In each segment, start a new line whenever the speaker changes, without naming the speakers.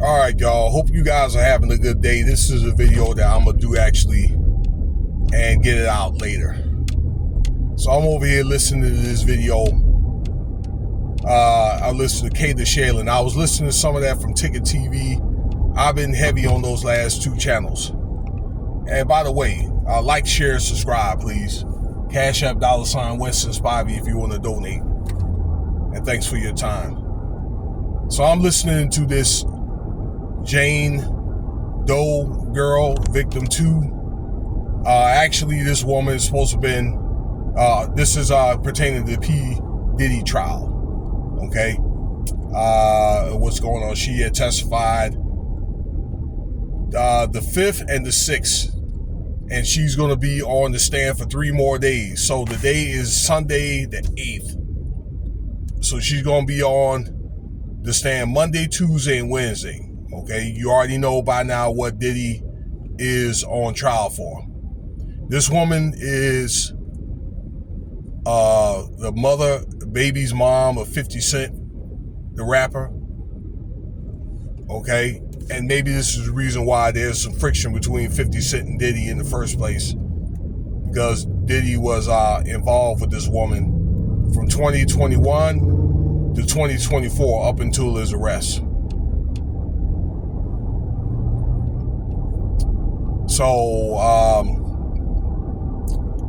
All right, y'all. Hope you guys are having a good day. This is a video that I'm going to do actually and get it out later. So I'm over here listening to this video. I listened to K the Shailen. I was listening to some of that from Ticket TV. I've been heavy on those last two channels. And by the way, like, share, subscribe, please. Cash App $ Winston Spivey if you want to donate. And thanks for your time. So I'm listening to this Jane Doe girl, victim 2. Actually, this woman is supposed to have been, this is pertaining to the P. Diddy trial. Okay? What's going on? She had testified the 5th and the 6th. And she's going to be on the stand for 3 more days. So the day is Sunday the 8th. So she's going to be on the stand Monday, Tuesday, and Wednesday. Okay, you already know by now what Diddy is on trial for. This woman is the mother, the baby's mom of 50 Cent, the rapper. Okay, and maybe this is the reason why there's some friction between 50 Cent and Diddy in the first place, because Diddy was involved with this woman from 2021 to 2024 up until his arrest. So,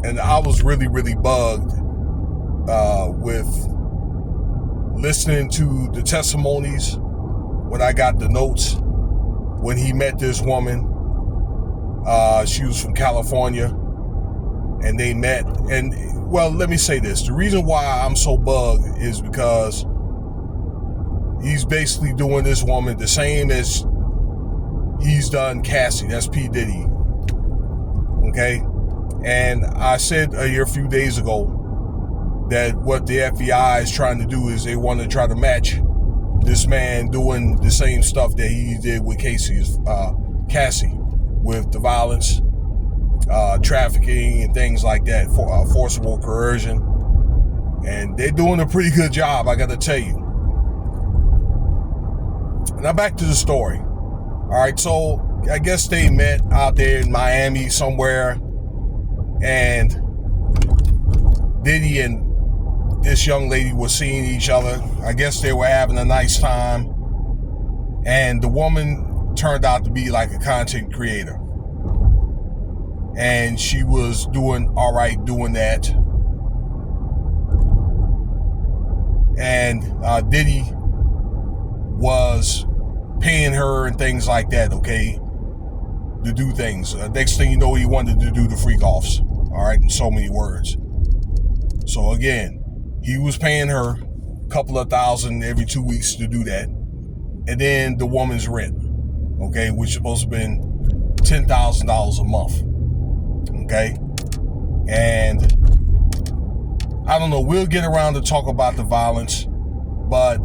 and I was really bugged with listening to the testimonies when I got the notes when he met this woman. She was from California, and they met. And, well, let me say this. The reason why I'm so bugged is because he's basically doing this woman the same as he's done Cassie. That's P. Diddy. Okay? And I said a few days ago that what the FBI is trying to do is they want to try to match this man doing the same stuff that he did with Cassie, with the violence, trafficking, and things like that, for forcible coercion. And they're doing a pretty good job, I got to tell you. Now back to the story. All right, so I guess they met out there in Miami somewhere, and Diddy and this young lady were seeing each other. I guess they were having a nice time, and the woman turned out to be like a content creator, and she was doing all right doing that. And Diddy was paying her and things like that, okay, to do things. Next thing you know, he wanted to do the freak offs, all right, in so many words. So again, he was paying her a couple of $1,000 every 2 weeks to do that. And then the woman's rent, okay, which is supposed to have been $10,000 a month, okay? And I don't know, we'll get around to talk about the violence, but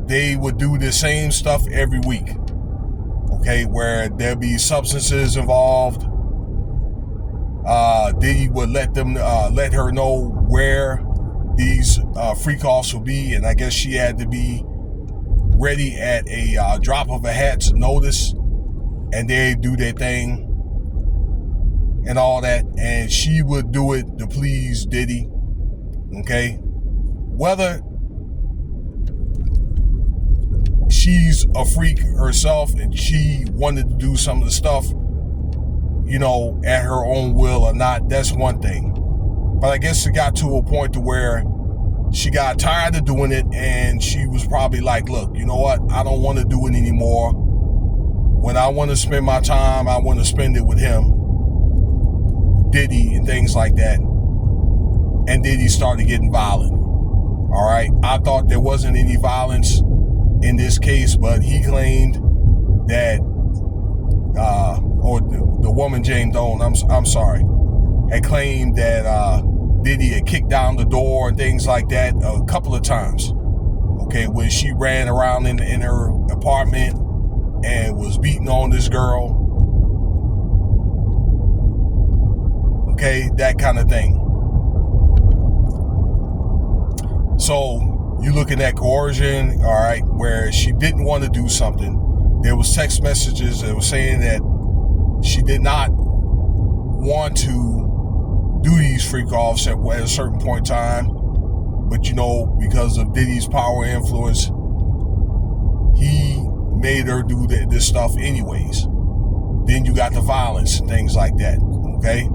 they would do the same stuff every week, okay, where there'd be substances involved. Diddy would let her know where these freak offs would be, and I guess she had to be ready at a drop of a hat's notice, and they'd do their thing and all that, and she would do it to please Diddy, okay? Whether she's a freak herself and she wanted to do some of the stuff, you know, at her own will or not, that's one thing. But I guess it got to a point to where she got tired of doing it, and she was probably like, look, you know what? I don't want to do it anymore. When I want to spend my time, I want to spend it with him, Diddy, and things like that. And Diddy started getting violent. All right? I thought there wasn't any violence in this case, but he claimed that, or the woman Jane Doe, I'm sorry, had claimed that Diddy had kicked down the door and things like that a couple of times. Okay, when she ran around in her apartment and was beating on this girl. Okay, that kind of thing. So You looking at coercion, all right, where she didn't want to do something. There was text messages that were saying that she did not want to do these freak offs at a certain point in time, but because of Diddy's power and influence, he made her do this stuff anyways. Then you got the violence and things like that, okay?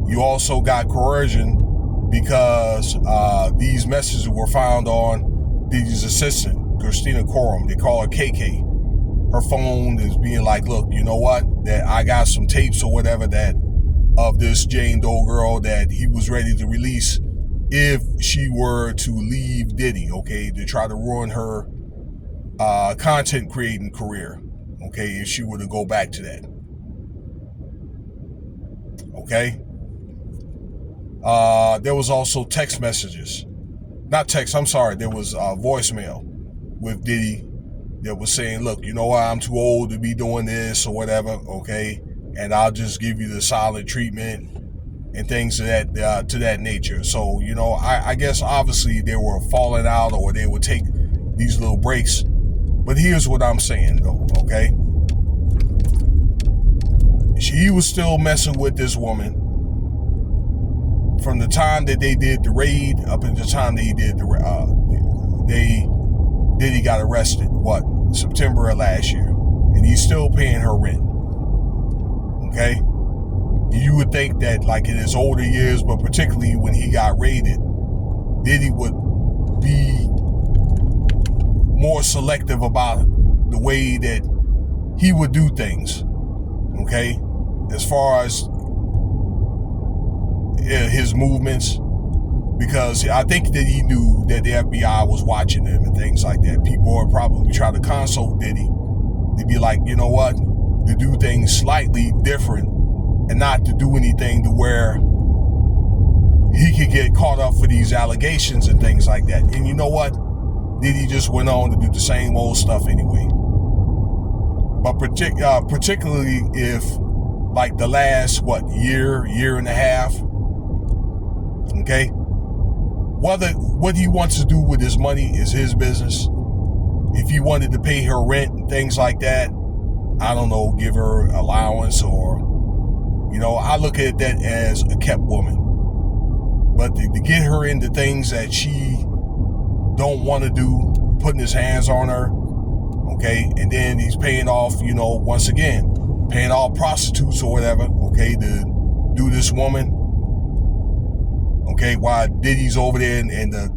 You also got coercion because these messages were found on Diddy's assistant, Christina Coram. They call her KK. Her phone is being like, look, you know what? That I got some tapes or whatever that of this Jane Doe girl that he was ready to release if she were to leave Diddy, okay, to try to ruin her content creating career, okay, if she were to go back to that. Okay? There was also text messages. Not text, I'm sorry. There was voicemail with Diddy that was saying, look, you know what, I'm too old to be doing this or whatever, okay? And I'll just give you the silent treatment and things of that to that nature. So, I guess obviously they were falling out or they would take these little breaks. But here's what I'm saying though, okay? He was still messing with this woman from the time that they did the raid up until the time they did Diddy got arrested, September of last year. And he's still paying her rent. Okay? You would think that like in his older years, but particularly when he got raided, Diddy would be more selective about the way that he would do things. Okay? As far as his movements, because I think that he knew that the FBI was watching him and things like that. People would probably try to consult Diddy. They'd be like, you know what? To do things slightly different and not to do anything to where he could get caught up for these allegations and things like that. And you know what? Diddy just went on to do the same old stuff anyway. But particularly if like the last, year and a half, okay? What he wants to do with his money is his business. If he wanted to pay her rent and things like that, I don't know, give her allowance or, I look at that as a kept woman. But to get her into things that she don't want to do, putting his hands on her, okay, and then he's paying off, once again, paying off prostitutes or whatever, okay, to do this woman, okay, while Diddy's over there in the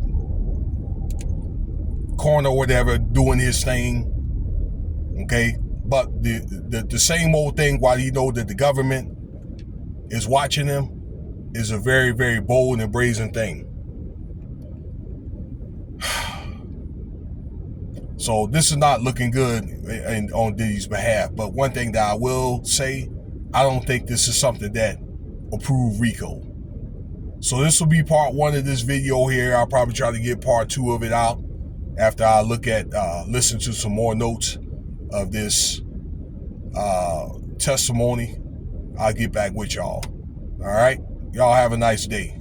corner or whatever doing his thing, okay. But the same old thing, while you know that the government is watching him, is a very, very bold and brazen thing. So this is not looking good on Diddy's behalf. But one thing that I will say, I don't think this is something that will prove Rico. So this will be part 1 of this video here. I'll probably try to get part 2 of it out after I listen to some more notes of this testimony. I'll get back with y'all. All right? Y'all have a nice day.